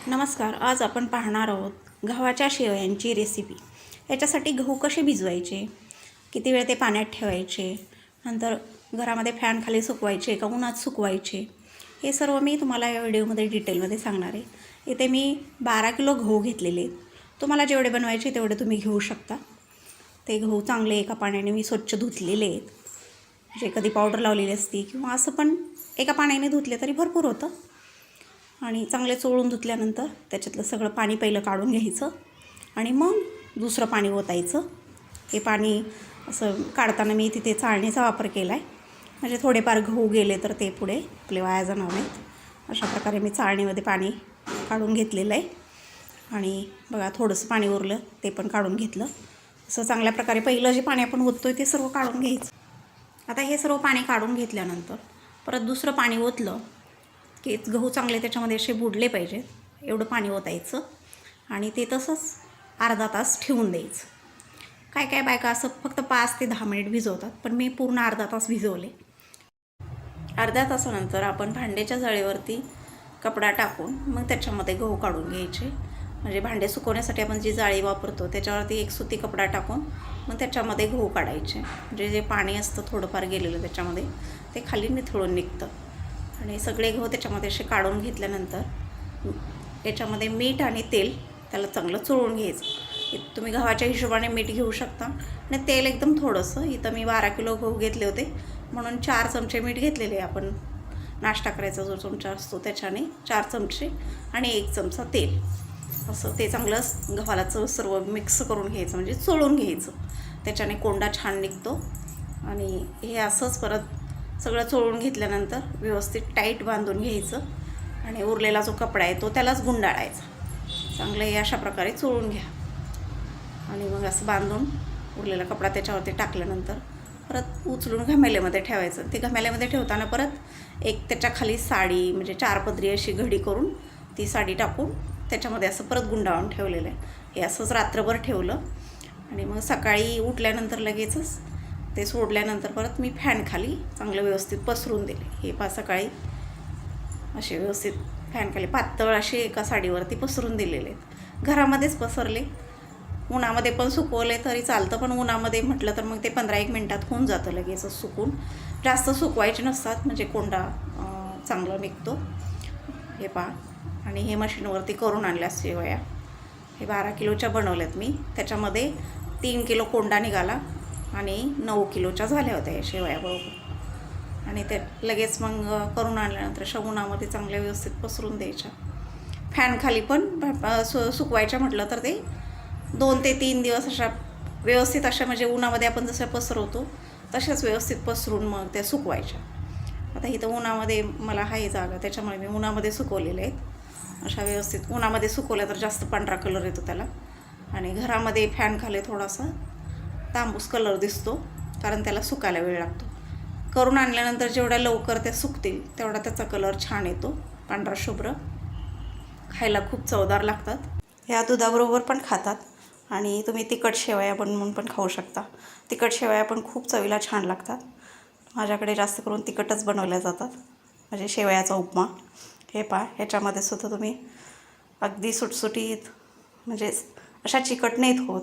नमस्कार. आज आपण पाहणार आहोत गव्हाच्या शेवयांची रेसिपी. याच्यासाठी गहू कसे भिजवायचे, किती वेळ ते पाण्यात ठेवायचे, नंतर घरामध्ये फॅन खाली सुकवायचे का उन्हात सुकवायचे, हे सर्व मी तुम्हाला या व्हिडिओमध्ये डिटेलमध्ये सांगणार आहे. इथे मी 12 किलो गहू घेतलेले आहेत. तुम्हाला जेवढे बनवायचे तेवढे तुम्ही घेऊ शकता. ते गहू चांगले एका पाण्याने मी स्वच्छ धुतलेले आहेत. म्हणजे कधी पावडर लावलेली असती किंवा असं पण एका पाण्याने धुतले तरी भरपूर होतं. आणि चांगले चोळून धुतल्यानंतर त्याच्यातलं सगळं पाणी पहिलं काढून घ्यायचं आणि मग दुसरं पाणी ओतायचं. हे पाणी असं काढताना मी तिथे चाळणीचा वापर केला आहे, म्हणजे थोडेफार गहू गेले तर ते पुढे आपले वाया जाणार नाहीत. अशा प्रकारे मी चाळणीमध्ये पाणी काढून घेतलेलं आहे. आणि बघा थोडंसं पाणी उरलं ते पण काढून घेतलं. असं चांगल्या प्रकारे पहिलं जे पाणी आपण ओततो आहे ते सर्व काढून घ्यायचं. आता हे सर्व पाणी काढून घेतल्यानंतर परत दुसरं पाणी ओतलं की गहू चांगले त्याच्यामध्ये असे बुडले पाहिजेत, एवढं पाणी ओतायचं आणि ते तसंच अर्धा तास ठेवून द्यायचं. काय काय बायका असं फक्त 5 ते 10 मिनिट भिजवतात, पण मी पूर्ण अर्धा तास भिजवले. अर्ध्या तासानंतर आपण भांड्याच्या जाळीवरती कपडा टाकून मग त्याच्यामध्ये गहू काढून घ्यायचे. म्हणजे भांडे सुकवण्यासाठी आपण जी जाळी वापरतो त्याच्यावरती एक सुती कपडा टाकून मग त्याच्यामध्ये गहू काढायचे. म्हणजे जे पाणी असतं थोडंफार गेलेलं त्याच्यामध्ये ते खाली निथळून निघतं. आणि सगळे गहू त्याच्यामध्ये असे काढून घेतल्यानंतर याच्यामध्ये मीठ आणि तेल त्याला चांगलं चोळून घ्यायचं. तुम्ही गव्हाच्या हिशोबाने मीठ घेऊ शकता आणि तेल एकदम थोडंसं. इथं मी 12 किलो गहू घेतले होते म्हणून 4 चमचे मीठ घेतलेले. आपण नाश्ता करायचा जो चमचा असतो त्याच्याने 4 चमचे आणि 1 चमचा तेल, असं ते चांगलं गव्हाला सर्व मिक्स करून घ्यायचं, म्हणजे चोळून घ्यायचं. त्याच्याने कोंडा छान निघतो. आणि हे असंच परत सगळं चोळून घेतल्यानंतर व्यवस्थित टाईट बांधून घ्यायचं आणि उरलेला जो कपडा आहे तो त्यालाच गुंडाळायचा. चांगलं हे अशा प्रकारे चोळून घ्या आणि मग असं बांधून उरलेला कपडा त्याच्यावरती टाकल्यानंतर परत उचलून घमेल्यामध्ये ठेवायचं. ते घमेल्यामध्ये ठेवताना परत एक त्याच्या खाली साडी, म्हणजे 4 पदरी अशी घडी करून ती साडी टाकून त्याच्यामध्ये असं परत गुंडाळून ठेवलेलं आहे. हे असंच रात्रभर ठेवलं आणि मग सकाळी उठल्यानंतर लगेचच ते सोडल्यानंतर परत मी फॅन खाली चांगलं व्यवस्थित पसरून दिले. हे सकाळी असे व्यवस्थित फॅन खाली पातळ असे एका साडीवरती पसरून दिलेले आहेत. घरामध्येच पसरले, उन्हामध्ये पण सुकवले तरी चालतं, पण उन्हामध्ये म्हटलं तर मग ते 15-1 मिनटात होऊन जातं लगेचच सुकून. जास्त सुकवायचे नसतात म्हणजे कोंडा चांगला निघतो. हे पहा. आणि हे मशीनवरती करून आणल्या शेवया. हे 12 किलोच्या बनवल्यात मी. त्याच्यामध्ये 3 किलो कोंडा निघाला आणि 9 किलोच्या झाल्या होत्या या शेवया बरोबर. आणि ते लगेच मग करून आणल्यानंतर अशा उन्हामध्ये चांगल्या व्यवस्थित पसरून द्यायच्या. फॅन खाली पण सुकवायच्या म्हटलं तर ते 2 ते 3 दिवस अशा व्यवस्थित अशा, म्हणजे उन्हामध्ये आपण जसं पसरवतो तशाच व्यवस्थित पसरून मग त्या सुकवायच्या. आता इथं उन्हामध्ये मला आहे जागा त्याच्यामुळे मी उन्हामध्ये सुकवलेले आहेत. अशा व्यवस्थित उन्हामध्ये सुकवल्या तर जास्त पांढरा कलर येतो त्याला. आणि घरामध्ये फॅन खाली थोडासा तांबूस कलर दिसतो, कारण त्याला सुकायला वेळ लागतो. करून आणल्यानंतर जेवढ्या लवकर त्या सुकतील तेवढा त्याचा कलर छान येतो, पांढरा शुभ्र. खायला खूप चवदार लागतात. ह्या दुधाबरोबर पण खातात आणि तुम्ही तिखट शेवया बनवून पण खाऊ शकता. तिखट शेवया पण खूप चवीला छान लागतात. माझ्याकडे जास्त करून तिखटच बनवल्या जातात, म्हणजे शेवयाचा उपमा. हे पहा, ह्याच्यामध्ये सुद्धा तुम्ही अगदी सुटसुटीत, म्हणजे अशा चिकट नाहीत होत.